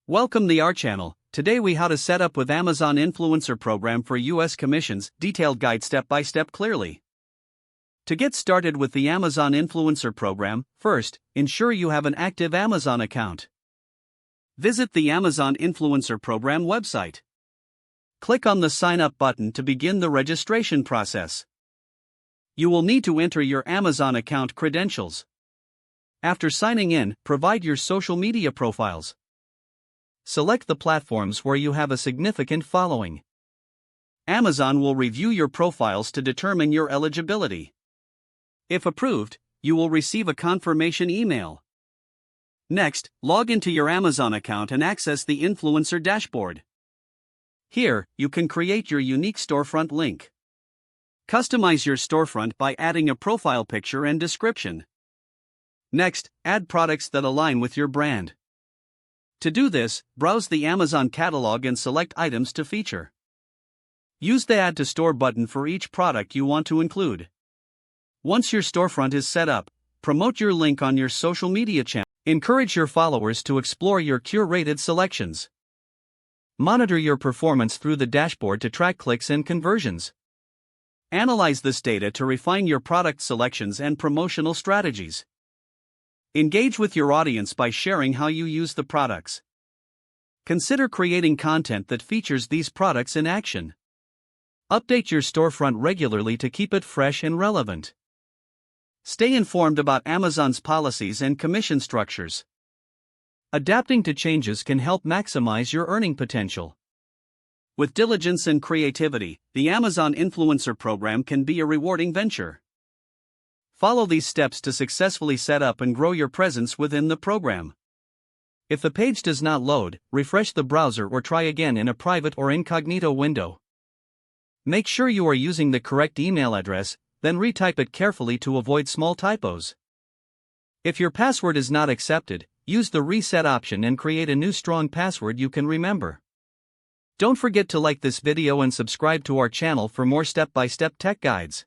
Welcome to our channel. Today we how to set up with Amazon Influencer Program for US commissions, detailed guide step by step clearly. To get started with the Amazon Influencer Program, first, ensure you have an active Amazon account. Visit the Amazon Influencer Program website. Click on the Sign Up button to begin the registration process. You will need to enter your Amazon account credentials. After signing in, provide your social media profiles. Select the platforms where you have a significant following. Amazon will review your profiles to determine your eligibility. If approved, you will receive a confirmation email. Next, log into your Amazon account and access the influencer dashboard. Here, you can create your unique storefront link. Customize your storefront by adding a profile picture and description. Next, add products that align with your brand. To do this, browse the Amazon catalog and select items to feature. Use the Add to Store button for each product you want to include. Once your storefront is set up, promote your link on your social media channel. Encourage your followers to explore your curated selections. Monitor your performance through the dashboard to track clicks and conversions. Analyze this data to refine your product selections and promotional strategies. Engage with your audience by sharing how you use the products. Consider creating content that features these products in action. Update your storefront regularly to keep it fresh and relevant. Stay informed about Amazon's policies and commission structures. Adapting to changes can help maximize your earning potential. With diligence and creativity, the Amazon Influencer Program can be a rewarding venture. Follow these steps to successfully set up and grow your presence within the program. If the page does not load, refresh the browser or try again in a private or incognito window. Make sure you are using the correct email address, then retype it carefully to avoid small typos. If your password is not accepted, use the reset option and create a new strong password you can remember. Don't forget to like this video and subscribe to our channel for more step-by-step tech guides.